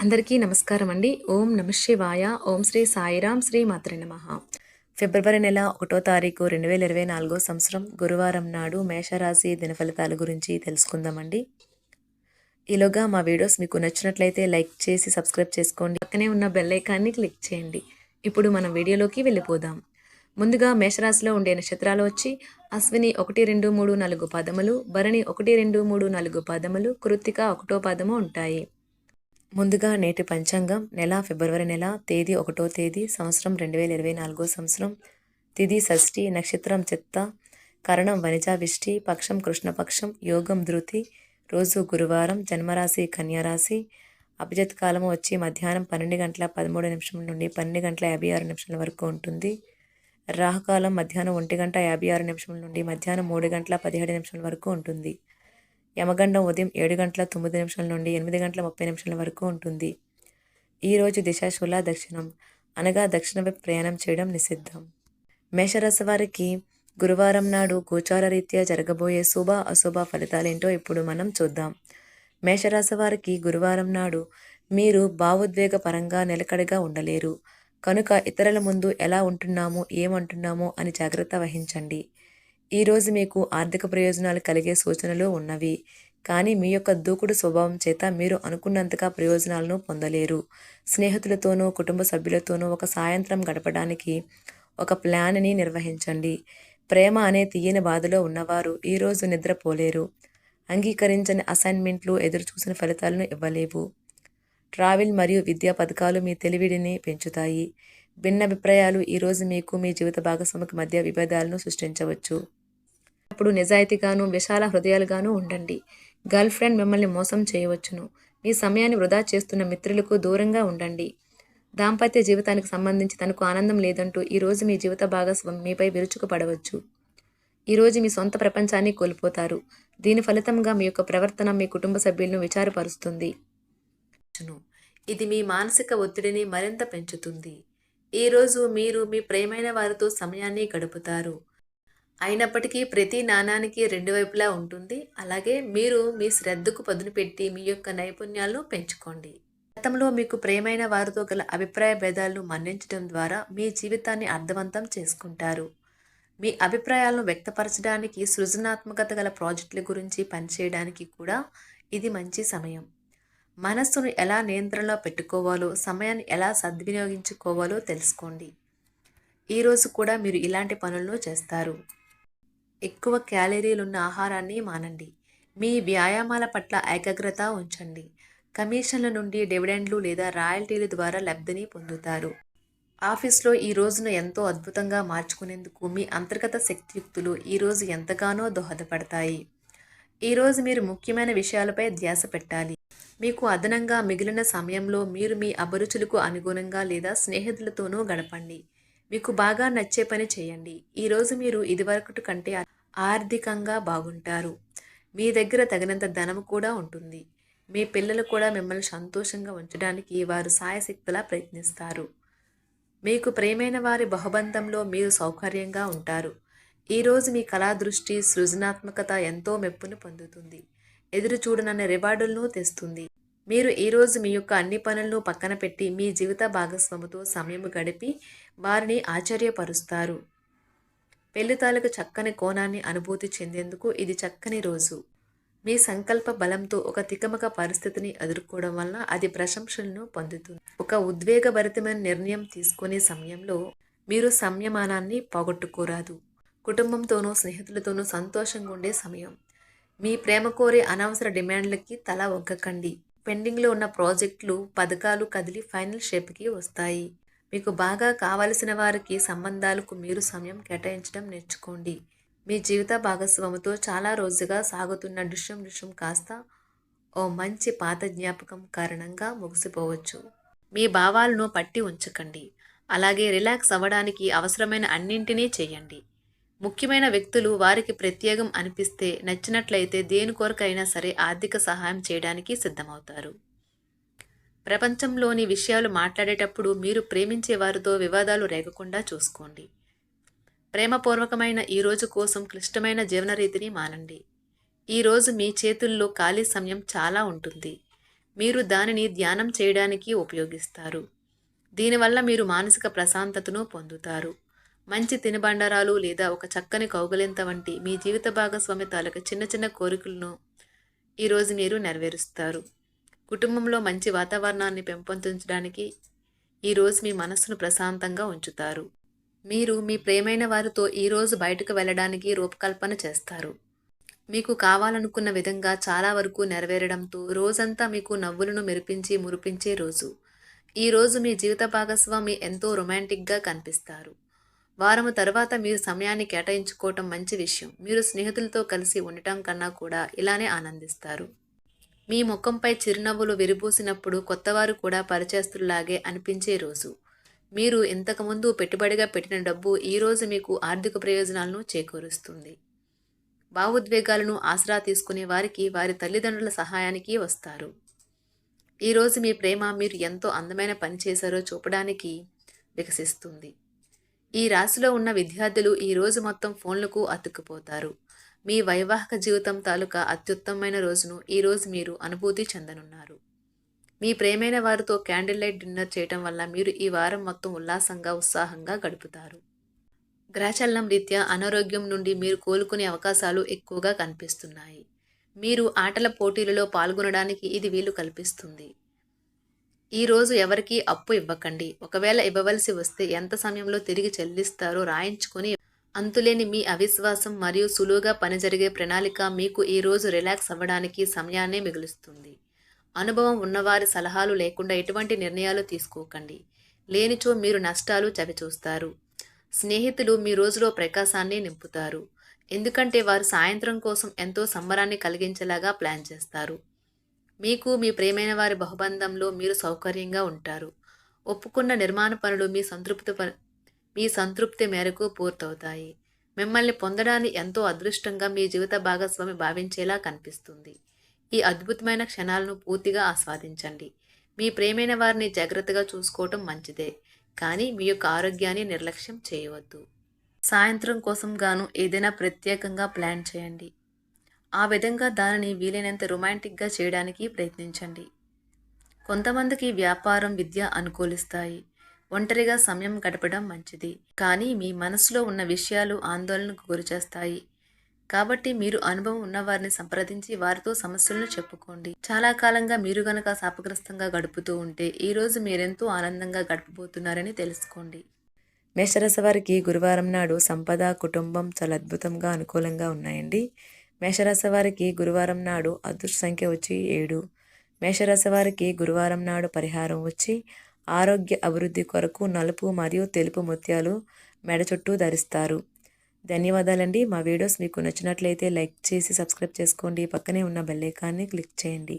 అందరికీ నమస్కారం అండి. ఓం నమః శివాయ. ఓం శ్రీ సాయిరాం శ్రీ మాత్రే నమః. ఫిబ్రవరి నెల 1వ తారీఖు 2024 సంవత్సరం గురువారం నాడు మేషరాశి దినఫలితాల గురించి తెలుసుకుందామండి. ఈలోగా మా వీడియోస్ మీకు నచ్చినట్లయితే లైక్ చేసి సబ్స్క్రైబ్ చేసుకోండి. పక్కనే ఉన్న బెల్ ఐకాన్ని క్లిక్ చేయండి. ఇప్పుడు మనం వీడియోలోకి వెళ్ళిపోదాం. ముందుగా మేషరాశిలో ఉండే నక్షత్రాలు వచ్చి అశ్విని 1, 2, 3, 4 పాదములు, భరణి 1, 2, 3, 4 పాదములు, కృత్తిక 1వ పాదము ఉంటాయి. ముందుగా నేటి పంచాంగం నెల ఫిబ్రవరి నెల తేదీ 1వ తేదీ సంవత్సరం 2024 సంవత్సరం తిథి షష్ఠి నక్షత్రం చిత్త కరణం వనిజావిష్టి పక్షం కృష్ణపక్షం యోగం ధృతి రోజు గురువారం జన్మరాశి కన్యారాశి అభిజిత్ కాలము వచ్చి మధ్యాహ్నం 12:13 నుండి 12:56 వరకు ఉంటుంది. రాహుకాలం మధ్యాహ్నం 1:56 నుండి మధ్యాహ్నం 3:17 వరకు ఉంటుంది. యమగండం ఉదయం 7:09 నుండి 8:30 వరకు ఉంటుంది. ఈరోజు దిశాశూల దక్షిణం అనగా దక్షిణ వైపు ప్రయాణం చేయడం నిషిద్ధం. మేషరాశి వారికి గురువారం నాడు గోచార రీత్యా జరగబోయే శుభ అశుభ ఫలితాలేంటో ఇప్పుడు మనం చూద్దాం. మేషరాశి వారికి గురువారం నాడు మీరు భావోద్వేగపరంగా నిలకడగా ఉండలేరు కనుక ఇతరుల ముందు ఎలా ఉంటున్నామో ఏమంటున్నామో అని జాగ్రత్త వహించండి. ఈరోజు మీకు ఆర్థిక ప్రయోజనాలు కలిగే సూచనలు ఉన్నవి, కానీ మీ యొక్క దూకుడు స్వభావం చేత మీరు అనుకున్నంతగా ప్రయోజనాలను పొందలేరు. స్నేహితులతోనూ కుటుంబ సభ్యులతోనూ ఒక సాయంత్రం గడపడానికి ఒక ప్లాన్ని నిర్వహించండి. ప్రేమ అనే తీయని బాధలో ఉన్నవారు ఈరోజు నిద్రపోలేరు. అంగీకరించని అసైన్మెంట్లు ఎదురుచూసిన ఫలితాలను ఇవ్వలేవు. ట్రావెల్ మరియు విద్యా పథకాలు మీ తెలివిడిని పెంచుతాయి. భిన్నాభిప్రాయాలు ఈరోజు మీకు మీ జీవిత భాగస్వామికి మధ్య విభేదాలను సృష్టించవచ్చు. అప్పుడు నిజాయితీగాను విశాల హృదయాలుగాను ఉండండి. గర్ల్ ఫ్రెండ్ మిమ్మల్ని మోసం చేయవచ్చును. మీ సమయాన్ని వృధా చేస్తున్న మిత్రులకు దూరంగా ఉండండి. దాంపత్య జీవితానికి సంబంధించి తనకు ఆనందం లేదంటూ ఈరోజు మీ జీవిత భాగస్వామి మీపై విరుచుకుపడవచ్చు. ఈరోజు మీ సొంత ప్రపంచాన్ని కోల్పోతారు. దీని ఫలితంగా మీ యొక్క ప్రవర్తన మీ కుటుంబ సభ్యులను విచారపరుస్తుంది. ఇది మీ మానసిక ఒత్తిడిని మరింత పెంచుతుంది. ఈరోజు మీరు మీ ప్రియమైన వారితో సమయాన్ని గడుపుతారు. అయినప్పటికీ ప్రతి నాణానికి రెండు వైపులా ఉంటుంది. అలాగే మీరు మీ శ్రద్ధకు పదును పెట్టి మీ యొక్క నైపుణ్యాలను పెంచుకోండి. గతంలో మీకు ప్రియమైన వారితో గల అభిప్రాయ భేదాలను మన్నించడం ద్వారా మీ జీవితాన్ని అర్థవంతం చేసుకుంటారు. మీ అభిప్రాయాలను వ్యక్తపరచడానికి సృజనాత్మకత గల ప్రాజెక్టుల గురించి పనిచేయడానికి కూడా ఇది మంచి సమయం. మనస్సును ఎలా నియంత్రణలో పెట్టుకోవాలో, సమయాన్ని ఎలా సద్వినియోగించుకోవాలో తెలుసుకోండి. ఈరోజు కూడా మీరు ఇలాంటి పనులను చేస్తారు. ఎక్కువ క్యాలరీలున్న ఆహారాన్ని మానండి. మీ వ్యాయామాల పట్ల ఏకాగ్రత ఉంచండి. కమిషన్ల నుండి డివిడెండ్లు లేదా రాయల్టీల ద్వారా లబ్ధిని పొందుతారు. ఆఫీస్లో ఈ రోజును ఎంతో అద్భుతంగా మార్చుకునేందుకు మీ అంతర్గత శక్తియుక్తులు ఈరోజు ఎంతగానో దోహదపడతాయి. ఈరోజు మీరు ముఖ్యమైన విషయాలపై ధ్యాస పెట్టాలి. మీకు అదనంగా మిగిలిన సమయంలో మీరు మీ అభిరుచులకు అనుగుణంగా లేదా స్నేహితులతోనూ గడపండి. మీకు బాగా నచ్చే పని చేయండి. ఈరోజు మీరు ఇదివరకటి కంటే ఆర్థికంగా బాగుంటారు. మీ దగ్గర తగినంత ధనం కూడా ఉంటుంది. మీ పిల్లలు కూడా మిమ్మల్ని సంతోషంగా ఉంచడానికి వారు సాయశక్తులా ప్రయత్నిస్తారు. మీకు ప్రియమైన వారి బహుబంధంలో మీరు సౌకర్యంగా ఉంటారు. ఈరోజు మీ కళా దృష్టి సృజనాత్మకత ఎంతో మెప్పును పొందుతుంది. ఎదురు చూడనన్న రివార్డులను తెస్తుంది. మీరు ఈరోజు మీ యొక్క అన్ని పనులను పక్కన పెట్టి మీ జీవిత భాగస్వామితో సమయం గడిపి వారిని ఆశ్చర్యపరుస్తారు. పెళ్లి తాలూకు చక్కని కోణాన్ని అనుభూతి చెందేందుకు ఇది చక్కని రోజు. మీ సంకల్ప బలంతో ఒక తికమక పరిస్థితిని ఎదుర్కోవడం వలన అది ప్రశంసలను పొందుతుంది. ఒక ఉద్వేగభరితమైన నిర్ణయం తీసుకునే సమయంలో మీరు సంయమనాన్ని పోగొట్టుకోరాదు. కుటుంబంతోనూ స్నేహితులతోనూ సంతోషంగా ఉండే సమయం. మీ ప్రేమ కోరే అనవసర డిమాండ్లకి తల ఒగ్గకండి. పెండింగ్లో ఉన్న ప్రాజెక్టులు పథకాలు కదిలి ఫైనల్ షేప్కి వస్తాయి. మీకు బాగా కావలసిన వారికి సంబంధాలకు మీరు సమయం కేటాయించడం నేర్చుకోండి. మీ జీవిత భాగస్వామితో చాలా రోజుగా సాగుతున్న డిష్యం కాస్త ఓ మంచి పాత జ్ఞాపకం కారణంగా ముగిసిపోవచ్చు. మీ భావాలను పట్టి ఉంచకండి. అలాగే రిలాక్స్ అవ్వడానికి అవసరమైన అన్నింటినీ చేయండి. ముఖ్యమైన వ్యక్తులు వారికి ప్రత్యేకం అనిపిస్తే నచ్చినట్లయితే దేని కొరకైనా సరే ఆర్థిక సహాయం చేయడానికి సిద్ధమవుతారు. ప్రపంచంలోని విషయాలు మాట్లాడేటప్పుడు మీరు ప్రేమించే వారితో వివాదాలు రేగకుండా చూసుకోండి. ప్రేమపూర్వకమైన ఈ రోజు కోసం క్లిష్టమైన జీవన రీతిని మానండి. ఈరోజు మీ చేతుల్లో ఖాళీ సమయం చాలా ఉంటుంది. మీరు దానిని ధ్యానం చేయడానికి ఉపయోగిస్తారు. దీనివల్ల మీరు మానసిక ప్రశాంతతను పొందుతారు. మంచి తినుబండారాలు లేదా ఒక చక్కని కౌగిలింత వంటి మీ జీవిత భాగస్వామి తాలూకు చిన్న చిన్న కోరికలను ఈరోజు మీరు నెరవేరుస్తారు. కుటుంబంలో మంచి వాతావరణాన్ని పెంపొందించడానికి ఈరోజు మీ మనస్సును ప్రశాంతంగా ఉంచుతారు. మీరు మీ ప్రియమైన వారితో ఈరోజు బయటకు వెళ్ళడానికి రూపకల్పన చేస్తారు. మీకు కావాలనుకున్న విధంగా చాలా వరకు నెరవేరడంతో రోజంతా మీకు నవ్వులను మురిపించే రోజు. ఈరోజు మీ జీవిత భాగస్వామి ఎంతో రొమాంటిక్గా కనిపిస్తారు. వారము తర్వాత మీరు సమయాన్ని కేటాయించుకోవటం మంచి విషయం. మీరు స్నేహితులతో కలిసి ఉండటం కన్నా కూడా ఇలానే ఆనందిస్తారు. మీ ముఖంపై చిరునవ్వులు విరిబూసినప్పుడు కొత్తవారు కూడా పరిచయస్తుల్లాగే అనిపించే రోజు. మీరు ఇంతకుముందు పెట్టుబడిగా పెట్టిన డబ్బు ఈరోజు మీకు ఆర్థిక ప్రయోజనాలను చేకూరుస్తుంది. భావోద్వేగాలను ఆసరా తీసుకునే వారికి వారి తల్లిదండ్రుల సహాయానికి వస్తారు. ఈరోజు మీ ప్రేమ మీరు ఎంతో అందమైన పని చేశారో చూపడానికి వికసిస్తుంది. ఈ రాశిలో ఉన్న విద్యార్థులు ఈరోజు మొత్తం ఫోన్లకు అతుక్కుపోతారు. మీ వైవాహిక జీవితం తాలూకా అత్యుత్తమమైన రోజును ఈరోజు మీరు అనుభూతి చెందనున్నారు. మీ ప్రేమైన వారితో క్యాండిల్ లైట్ డిన్నర్ చేయటం వల్ల మీరు ఈ వారం మొత్తం ఉత్సాహంగా గడుపుతారు. గ్రహచలనం రీత్యా అనారోగ్యం నుండి మీరు కోలుకునే అవకాశాలు ఎక్కువగా కనిపిస్తున్నాయి. మీరు ఆటల పోటీలలో పాల్గొనడానికి ఇది వీలు కల్పిస్తుంది. ఈరోజు ఎవరికీ అప్పు ఇవ్వకండి. ఒకవేళ ఇవ్వవలసి వస్తే ఎంత సమయంలో తిరిగి చెల్లిస్తారో రాయించుకొని అంతులేని మీ అవిశ్వాసం మరియు సులువుగా పని జరిగే ప్రణాళిక మీకు ఈరోజు రిలాక్స్ అవ్వడానికి సమయాన్నే మిగులుస్తుంది. అనుభవం ఉన్నవారి సలహాలు లేకుండా ఎటువంటి నిర్ణయాలు తీసుకోకండి. లేనిచో మీరు నష్టాలు చవిచూస్తారు. స్నేహితులు మీ రోజులో ప్రకాశాన్ని నింపుతారు. ఎందుకంటే వారు సాయంత్రం కోసం ఎంతో సంబరాన్ని కలిగించేలాగా ప్లాన్ చేస్తారు. మీకు మీ ప్రియమైన వారి బహుబంధంలో మీరు సౌకర్యంగా ఉంటారు. ఒప్పుకున్న నిర్మాణ పనులు మీ సంతృప్తి మేరకు పూర్తవుతాయి. మిమ్మల్ని పొందడాన్ని ఎంతో అదృష్టంగా మీ జీవిత భాగస్వామి భావించేలా కనిపిస్తుంది. ఈ అద్భుతమైన క్షణాలను పూర్తిగా ఆస్వాదించండి. మీ ప్రియమైన వారిని జాగ్రత్తగా చూసుకోవటం మంచిదే, కానీ మీ యొక్క ఆరోగ్యాన్ని నిర్లక్ష్యం చేయవద్దు. సాయంత్రం కోసం గాను ఏదైనా ప్రత్యేకంగా ప్లాన్ చేయండి. ఆ విధంగా దానిని వీలైనంత రొమాంటిక్గా చేయడానికి ప్రయత్నించండి. కొంతమందికి వ్యాపారం, విద్య అనుకూలిస్తాయి. ఒంటరిగా సమయం గడపడం మంచిది, కానీ మీ మనసులో ఉన్న విషయాలు ఆందోళనకు గురిచేస్తాయి. కాబట్టి మీరు అనుభవం ఉన్నవారిని సంప్రదించి వారితో సమస్యలను చెప్పుకోండి. చాలా కాలంగా మీరు గనక శాపగ్రస్తంగా గడుపుతూ ఉంటే ఈరోజు మీరెంతో ఆనందంగా గడపబోతున్నారని తెలుసుకోండి. మేషరాశి వారికి గురువారం నాడు సంపద, కుటుంబం చాలా అద్భుతంగా అనుకూలంగా ఉన్నాయండి. మేషరాశి వారికి గురువారం నాడు అదృష్ట సంఖ్య వచ్చి 7. మేషరాశి వారికి గురువారం నాడు పరిహారం వచ్చి ఆరోగ్య అభివృద్ధి కొరకు నలుపు మరియు తెలుపు ముత్యాలు మెడ చుట్టూ ధరిస్తారు. ధన్యవాదాలండి. మా వీడియోస్ మీకు నచ్చినట్లయితే లైక్ చేసి సబ్స్క్రైబ్ చేసుకోండి. పక్కనే ఉన్న బెల్ ఐకాన్ని క్లిక్ చేయండి.